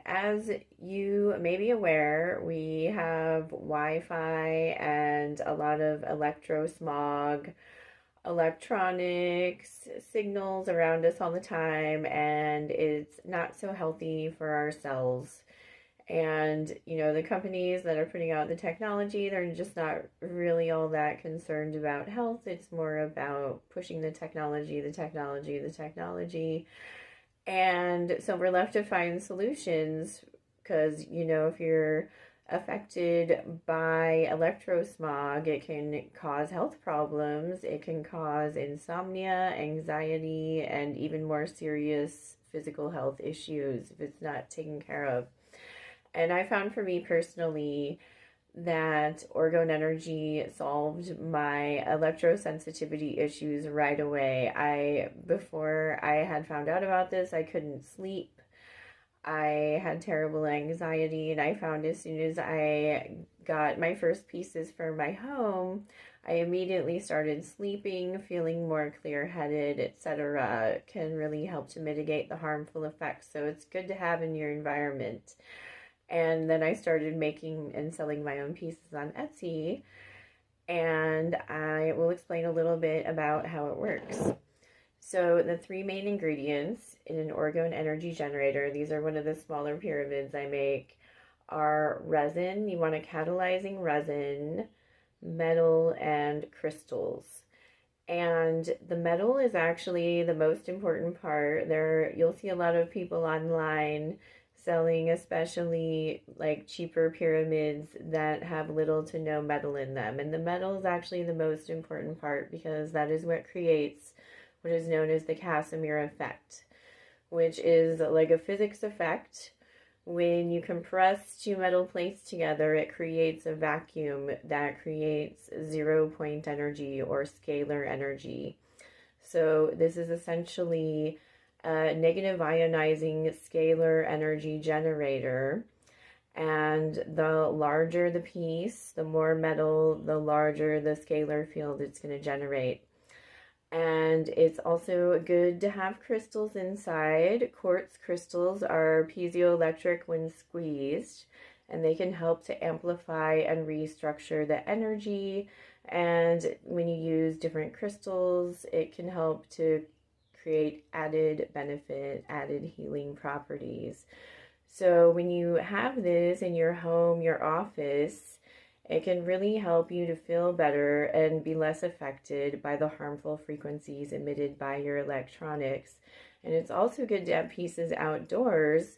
As you may be aware, we have Wi-Fi and a lot of electrosmog, electronics, signals around us all the time, and it's not so healthy for our cells. And, the companies that are putting out the technology, they're just not really all that concerned about health. It's more about pushing the technology, the technology, the technology. And so we're left to find solutions because, if you're affected by electrosmog, it can cause health problems. It can cause insomnia, anxiety, and even more serious physical health issues if it's not taken care of. And I found for me personally that Orgone Energy solved my electrosensitivity issues right away. Before I had found out about this, I couldn't sleep. I had terrible anxiety, and I found as soon as I got my first pieces for my home, I immediately started sleeping, feeling more clear-headed, etc. It can really help to mitigate the harmful effects, so it's good to have in your environment. And then I started making and selling my own pieces on Etsy, and I will explain a little bit about how it works. So the three main ingredients in an Orgone energy generator, these are one of the smaller pyramids I make, are resin. You want a catalyzing resin, metal, and crystals. And the metal is actually the most important part. You'll see a lot of people online selling especially like cheaper pyramids that have little to no metal in them. And the metal is actually the most important part because that is what creates what is known as the Casimir effect, which is like a physics effect. When you compress two metal plates together, it creates a vacuum that creates 0-point energy or scalar energy. So this is essentially a negative ionizing scalar energy generator. And the larger the piece, the more metal, the larger the scalar field it's going to generate. And it's also good to have crystals inside. Quartz crystals are piezoelectric when squeezed, and they can help to amplify and restructure the energy. And when you use different crystals, it can help to create added benefit, added healing properties. So when you have this in your home, your office, it can really help you to feel better and be less affected by the harmful frequencies emitted by your electronics. And it's also good to have pieces outdoors